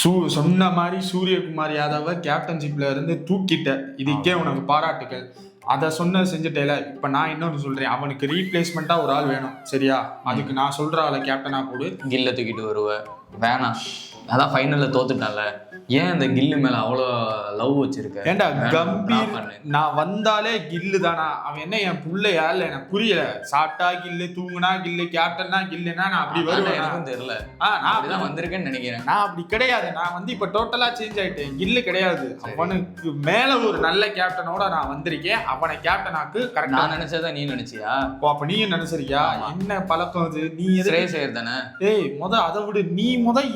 சொன்ன மாதிரி சூரியகுமார் யாதவ கேப்டன்ஷிப்ல இருந்து தூக்கிட்ட, இதுக்கே உனக்கு பாராட்டுகள். அதை செஞ்சுட்டேல. இப்ப நான் இன்னொன்னு சொல்றேன், அவனுக்கு ரீப்ளேஸ்மெண்டா ஒரு ஆள் வேணும், சரியா? அதுக்கு நான் சொல்ற ஆளை கேப்டனா போடு. கில்ல தூக்கிட்டு வருவ வேணாம், அதான் ஃபைனல்ல தோத்துட்டான்ல, ஏன் அந்த கில்லு மேல அவ்வளோ லவ் வச்சிருக்க? ஏண்டா கம்பீர், நான் வந்தாலே கில்லு தானா? அவன் என்ன என் புள்ளையா? இல்ல எனக்கு புரியல. சாப்பிட்டா கில்லு, தூங்குனா கில்லு, கேப்டன்னா கில்லுனா நான் அப்படி வருவேன். எனக்கும் தெரியல. நான் அப்படிதான் வந்திருக்கேன்னு நினைக்கிறேன். நான் அப்படி கிடையாது. நான் இப்ப டோட்டலா சேஞ்ச் ஆயிட்டேன். கில்லு கிடையாது. அவனுக்கு மேல ஒரு நல்ல கேப்டனோட நான் வந்திருக்கேன். அவனை கேப்டனாக்கு கரெக்ட். நான் நினைச்சதா நீ நினைச்சியா? அப்ப நீயும் நினைச்சிருக்கியா? என்ன பழக்கம் அது? நீ ஸ்ரேயர் தானே? ஏய் அதை விடு. நீ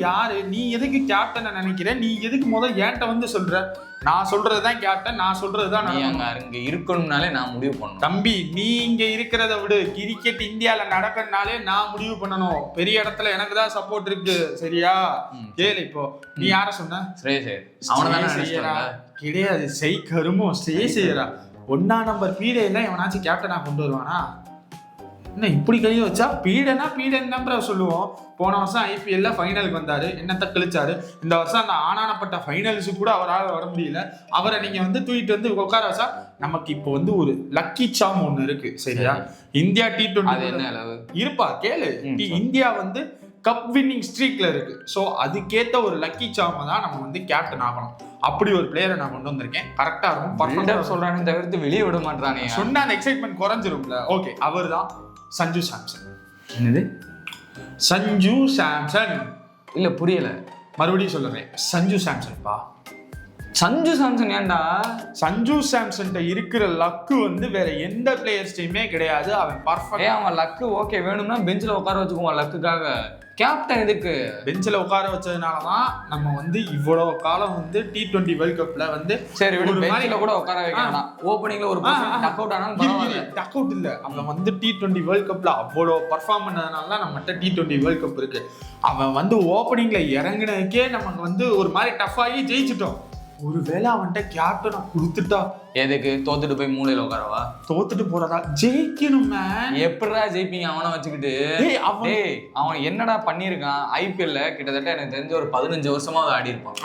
யாரு? நீ எதுக்கு கேப்டனை நினைக்கிற? நீ எதுக்கு என்கிட்ட சொல்ற? நான் சொல்றதுதான் கேப்டன், நான் சொல்றதுதான். நீ அங்க இருக்கணும்னாலே நான் முடிவு பண்ணணும். தம்பி, நீ இங்க இருக்கிறத விடு. கிரிக்கெட் இந்தியால நடக்கிறதுனாலே நான் முடிவு பண்ணணும். பெரிய இடத்துல எனக்கு தான் சப்போர்ட் இருக்கு, சரியா? கேளு. இப்போ நீ யார சொன்ன? ஸ்ரேயர். அவனதானே? கிடையாது, செய்கருமோ ஸ்ரேயரா. 1ஆம் நம்பர் பீடே எல்லாம் எவனாச்சும் கேப்டனா கொண்டு வருவானா? என்ன இப்படி கையை வச்சா? பீடன் தான் சொல்லுவோம். போன வருஷம் ஐபிஎல்ல ஃபைனலுக்கு வந்தாரு, என்னத்த கழிச்சாரு. இந்த வருஷம் அந்த ஆனானப்பட்ட ஃபைனல்ஸு கூட அவரால் வர முடியல. அவரை நீங்க தூக்கிட்டு உட்கார வச்சா நமக்கு இப்போ ஒரு லக்கி சாம் ஒண்ணு இருக்கு, சரியா? இந்தியா T20 என்ன அளவு இருப்பா கேளு. இந்தியா கப் வின்னிங் ஸ்ட்ரீக்ல இருக்கு. ஸோ அதுக்கேற்ற ஒரு லக்கி சாம தான் நம்ம கேப்டன் ஆகணும். அப்படி ஒரு பிளேயரை நான் கொண்டு வந்திருக்கேன். கரெக்டா இருக்கும். பர்ஃபெக்ட்டா சொல்றானே தவிர்த்து வெளியே விட மாட்டானே. சொன்னா அந்த எக்ஸைட்மெண்ட் குறைஞ்சிரும்ல. ஓகே, அவர் தான் சஞ்சு சாம்சன். என்னது சஞ்சு சாம்சன்? இல்ல புரியல, மறுபடியும் சொல்லுறேன். சஞ்சு சாம்சன். சஞ்சு சாம்சன் ஏன்டா? சஞ்சு சாம்சன் இருக்கிற லக்கு வேற எந்த பிளேயர்ஸ்டையுமே கிடையாது. அவன் பர்ஃபெக்ட். அவன் லக்கு ஓகே, வேணும்னா பெஞ்சில் உட்கார வச்சுக்குவான் லக்குக்காக. கேப்டன் எதுக்கு? பெஞ்சில் உட்கார வச்சதுனாலதான் நம்ம இவ்வளவு காலம் T20 வேர்ல்ட் கப்ல சரி பெஞ்சில கூட உட்கார வைக்கலாம். ஓப்பனிங்ல ஒரு டக் அவுட் ஆனாலும் பரவாயில்ல. டக் அவுட் இல்ல, அவன் T20 வேர்ல்ட் கப்ல அவ்வளவு பர்ஃபார்ம் பண்ணதுனால தான் நம்மகிட்ட T20 வேர்ல்ட் கப் இருக்கு. அவன் ஓப்பனிங்ல இறங்குனதுக்கே நமக்கு ஒரு மாதிரி டஃப் ஆகி ஜெயிச்சிட்டோம். ஒருவேளை அவன்கிட்ட கேப்டனை கொடுத்துட்டா எதுக்கு? தோத்துட்டு போய் மூலையில உட்காரவா? தோத்துட்டு போறதா? ஜெயிக்கணும். எப்படிடா ஜெயிப்பீங்க அவனை வச்சுக்கிட்டு? அவன் என்னடா பண்ணிருக்கான் ஐபிஎல்ல? கிட்டத்தட்ட எனக்கு தெரிஞ்ச ஒரு 15 வருஷமா ஆடி இருப்பான்.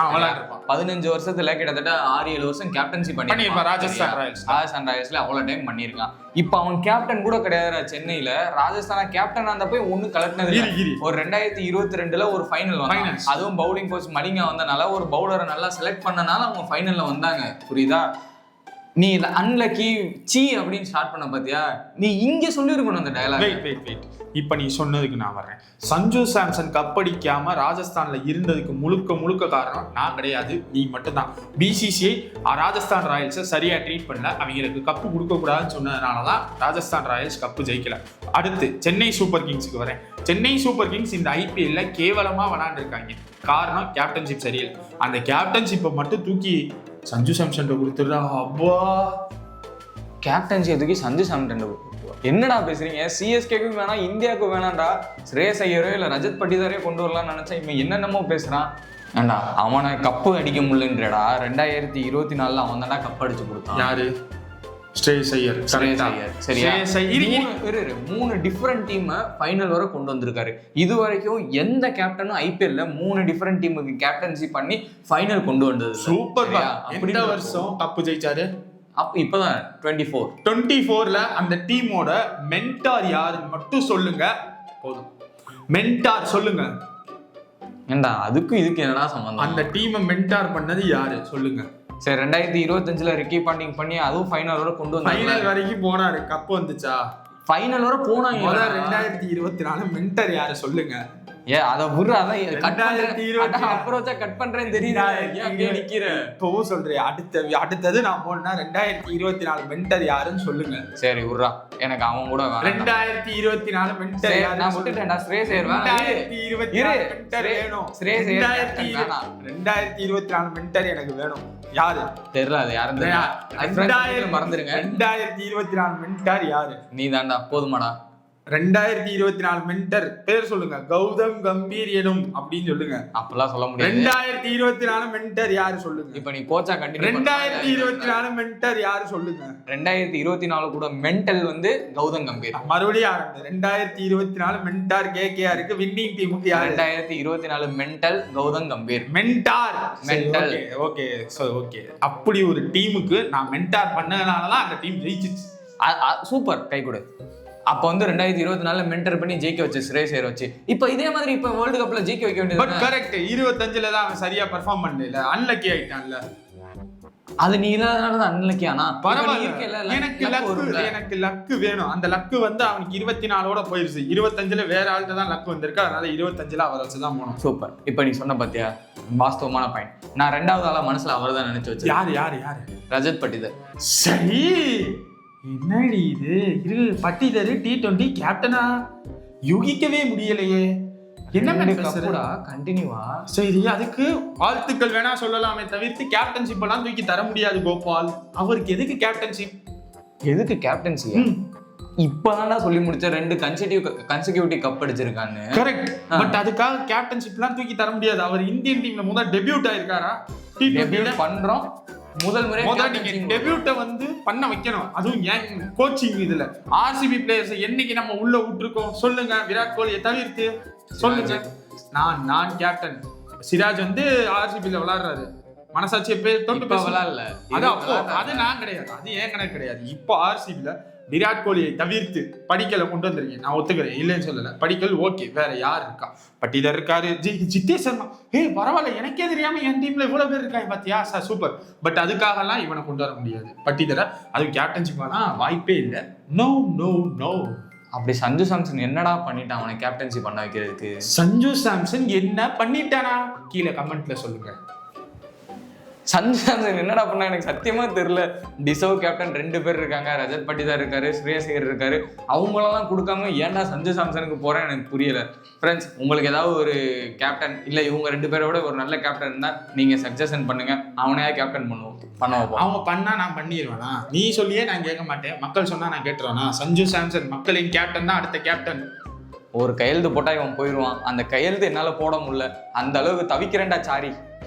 15 வருஷத்துல கிட்டத்தட்ட 6-7 வருஷம் கேப்டன்சி பண்ணிருப்பான். ராஜஸ்தான் ராயல்ஸ்ல அவ்வளவு டைம் பண்ணிருக்கான். இப்ப அவன் கேப்டன் கூட கிடையாது சென்னையில. ராஜஸ்தான கேப்டன் அந்த போய் ஒண்ணு கலெக்டினது. ஒரு 2022ல ஒரு ஃபைனல் வந்தாங்க. அதுவும் பவுலிங் கோச் மலிங்கா வந்தனால ஒரு பவுலரை நல்லா செலக்ட் பண்ணனால அவங்க ஃபைனல்ல வந்தாங்க. புரியுதா? நீ இதை அன்லக்கி சீ அப்படின்னு ஸ்டார்ட் பண்ண பாத்தியா? நீ இங்க சொல்லிருக்கணும் அந்த டயலாக். வெயிட் இப்ப நீ சொன்னதுக்கு நான் வர்றேன். சஞ்சு சாம்சன் கப்படிக்காம ராஜஸ்தான்ல இருந்ததுக்கு முழுக்க காரணம் நான் கிடையாது, நீ மட்டும்தான். பிசிசிஐ ராஜஸ்தான் ராயல்ஸை சரியா ட்ரீட் பண்ணல. அவங்களுக்கு கப்பு கொடுக்க கூடாதுன்னு சொன்னதுனாலதான் ராஜஸ்தான் ராயல்ஸ் கப்பு ஜெயிக்கல. அடுத்து சென்னை சூப்பர் கிங்ஸுக்கு வரேன். சென்னை சூப்பர் கிங்ஸ் இந்த ஐபிஎல்ல கேவலமா விளையாண்டு இருக்காங்க. காரணம் கேப்டன்ஷிப் சரியில்லை. அந்த கேப்டன்ஷிப்பை மட்டும் தூக்கி சஞ்சு சாம்சன் கொடுத்துடுறா. அப்பா, கேப்டன்சி எதுக்கு சஞ்சு சாம்சன்? என்னடா பேசுறீங்க? சிஎஸ்கேக்கும் வேணாம், இந்தியாவுக்கும் வேணாம்டா. ஸ்ரேயஸ் ஐயரோ இல்ல ரஜத் பட்டிதாரையோ கொண்டு வரலாம்னு நினைச்சா இவன் என்னென்னமோ பேசுறான். ஏண்டா அவனை கப்பு அடிக்க முடியலன்றடா. 2024 அவன் தான்டா கப் அடிச்சு கொடுத்தான். யாரு? ஸ்ரேயஸ் ஐயர். சரியா? 3 டிஃபரெண்ட் டீம் ஃபைனல் வரை கொண்டு வந்திருக்காரு. இது வரைக்கும் எந்த கேப்டனும் ஐபிஎல்ல 3 டிஃபரெண்ட் டீமுக்கு கேப்டன்சி பண்ணி ஃபைனல் கொண்டு வந்தது. சூப்பர். எந்த வருஷம் கப்பு ஜெயிச்சாரு? இப்பதான் 24ல அந்த டீமோட மென்டார் யாருன்னு மட்டும் சொல்லுங்க போதும். மென்டார் சொல்லுங்க. ஏண்டா அதுக்கும் இதுக்கு என்னடா சம்பந்தம்? அந்த டீமை மென்டார் பண்ணது யாரு சொல்லுங்க. சரி 2025ல ரிக்கி பாண்டிங் பண்ணி அதுவும் ஃபைனல் வரை கொண்டு வந்து ஃபைனல் வரைக்கும் போனாரு. கப்பு வந்துச்சா? ஃபைனல் வரை போனாங்க. 2024 மென்டர் யாரு சொல்லுங்க. அத புரு அதான் அப்ரோச்சா கட் பண்றேன்னு தெரியுதா? நிக்கிற இப்பவும் சொல்றேன். அடுத்தது நான் போனா 2024 மென்டர் யாருன்னு சொல்லுங்க. சரி உர்ரா, எனக்கு அவன் கூட 2024 மென்டர் யாரு? நான் விட்டுட்டேன்டா. ஸ்ரேயஸ் ஐயர் 2024 மென்டர் வேணும். ஸ்ரேயஸ் ஐயர் 2024 மென்டர் எனக்கு வேணும். யாரு தெரியல, அது யாரும் மறந்துருங்க. 2024 மென்டர் யாரு? நீ தான்டா. போதுமாடா? 2024 மென்டர் பேர் சொல்லுங்க. கௌதம் கம்பீர் எனும் அப்படின்னு சொல்லுங்க. அப்பெல்லாம் சொல்ல முடியாது. 2024 மென்டர் யாரு சொல்லுங்க. இப்ப நீ கோச்சா கண்டிப்பா 2024 மென்டர் யாரு சொல்லுங்க. 2024 கூட மென்டல் வந்து கௌதம் கம்பீர். மறுபடியும் ஆரம்பி. 2024 மென்டார் கேகேஆருக்கு வின்னிங் டீமுக்கு யாரு. 2024 mental Gautam Gambhir. Mentor mental. Okay okay. அப்படி ஒரு டீமுக்கு நான் மென்டார் பண்ணதுனாலதான் அந்த டீம் ஜெயிச்சிச்சு. சூப்பர், கை கொடு. அப்ப வந்து 2024 மென்டர் பண்ணி ஜெயிக்க வச்சு ஸ்ரேயஸ் ஐயர் வச்சு இப்ப இதே மாதிரி இப்ப வேர்ல்டு கப்ல ஜெயிக்க வைக்க வேண்டியது. பட் கரெக்ட், 25ல தான் அவன் சரியா பெர்ஃபார்ம் பண்ணல, அன்லக்கி ஆயிட்டான்ல. அது நீ இல்லாதனாலதான் அன்லக்கி. ஆனா பரவாயில்ல, எனக்கு லக்கு வேணும். அந்த லக்கு வந்து அவனுக்கு 24ஓட போயிருச்சு. 25ல வேற ஆள்கிட்ட தான் லக்கு வந்திருக்கு. அதனால 25ல அவரை வச்சுதான் போனோம். சூப்பர். இப்ப நீ சொன்ன பாத்தியா, வாஸ்தவமான பாயிண்ட். நான் 2வது ஆளா மனசுல அவர் தான் நினைச்சு வச்சேன். யாரு ரஜத் பட்டிதர். சரி, என்னடி இது பட்டிதர் T20 கேப்டனா யூகிக்கவே முடியலையே. என்ன கப்புடா கண்டினியூவா. சரி, அதுக்கு வாழ்த்துக்கள் வேணா சொல்லலாமே தவிர்த்து கேப்டன்ஷிப் எல்லாம் தூக்கி தர முடியாது கோபால். அவருக்கு எதுக்கு கேப்டன்ஷிப்? எதுக்கு கேப்டன்சி? இப்பதான்டா சொல்லி முடிச்ச 2 கன்சிக்யூட்டிவ் கப் அடிச்சிருக்கான்னு. கரெக்ட். பட் அதுக்காக கேப்டன்ஷிப் எல்லாம் தூக்கி தர முடியாது. அவர் இந்தியன் டீம்ல முதல் டெபியூட் ஆயிருக்காரா? டெபியூட் பண்றோம். முதல் நீங்க டெபியூட்ட வந்து பண்ண வைக்கணும். அதுவும் ஏன் கோச்சிங் இதுல RCB பிளேயர்ஸ் என்னைக்கு நம்ம உள்ள விட்டுருக்கோம் சொல்லுங்க. விராட் கோலியை தவிர்த்து சொல்லுங்க. நான் கேப்டன். சிராஜ் வந்து RCBல விளையாடுறாரு. மனசாட்சியை தொட்டு விளையாடல. அது நான் கிடையாது, அது ஏன் கணக்கு கிடையாது. இப்போ RCBல விராட் கோலியை தவிர்த்து படிக்கலை கொண்டு வந்திருக்கீங்க. நான் ஒத்துக்கிறேன், இல்லைன்னு சொல்லல. படிக்கல் ஓகே, வேற யார் இருக்கா? பட்டிதர் இருக்காரு, ஜித்தேஷ் சர்மா. பரவாயில்ல, எனக்கே தெரியாம என் டீம்ல இவ்வளவு பேர் இருக்காங்க பாத்தியா, சார் சூப்பர். பட் அதுக்காக எல்லாம் இவனை கொண்டு வர முடியாது. பட்டிதரை அது கேப்டன்ஷிப்பானா வாய்ப்பே இல்லை. No no no. அப்படி சஞ்சு சாம்சன் என்னடா பண்ணிட்டான் அவனை கேப்டன்சி பண்ண வைக்கிறதுக்கு? சஞ்சு சாம்சன் என்ன பண்ணிட்டானா கீழே கமெண்ட்ல சொல்லுங்க. சஞ்சு சாம்சன் என்னடா பண்ணா எனக்கு சத்தியமா தெரியல. டிசர்வ் கேப்டன் 2 பேர் இருக்காங்க. ரஜத் பட்டிதார் இருக்காரு, ஸ்ரேயஸ் ஐயர் இருக்காரு. அவங்களெல்லாம் கொடுக்காம ஏன்டா சஞ்சு சாம்சனுக்கு போறேன்னு எனக்கு புரியல. ஃப்ரெண்ட்ஸ், உங்களுக்கு ஏதாவது ஒரு கேப்டன் இல்ல இவங்க 2 பேரோட ஒரு நல்ல கேப்டன் இருந்தா நீங்க சஜஷன் பண்ணுங்க. அவனையா கேப்டன் பண்ணுவோம். அவங்க பண்ணா நான் பண்ணிடுவேனா? நீ சொல்லியே நான் கேட்க மாட்டேன். மக்கள் சொன்னா நான் கேட்டுருவேனா? சஞ்சு சாம்சன் மக்களின் கேப்டன் தான் அடுத்த கேப்டன். ஒரு கையெழுத்து போட்டா இவன் போயிடுவான். அந்த கையெழுத்து என்னால போட முடியல. அந்த அளவுக்கு தவிக்கிறேன்டா சாரி.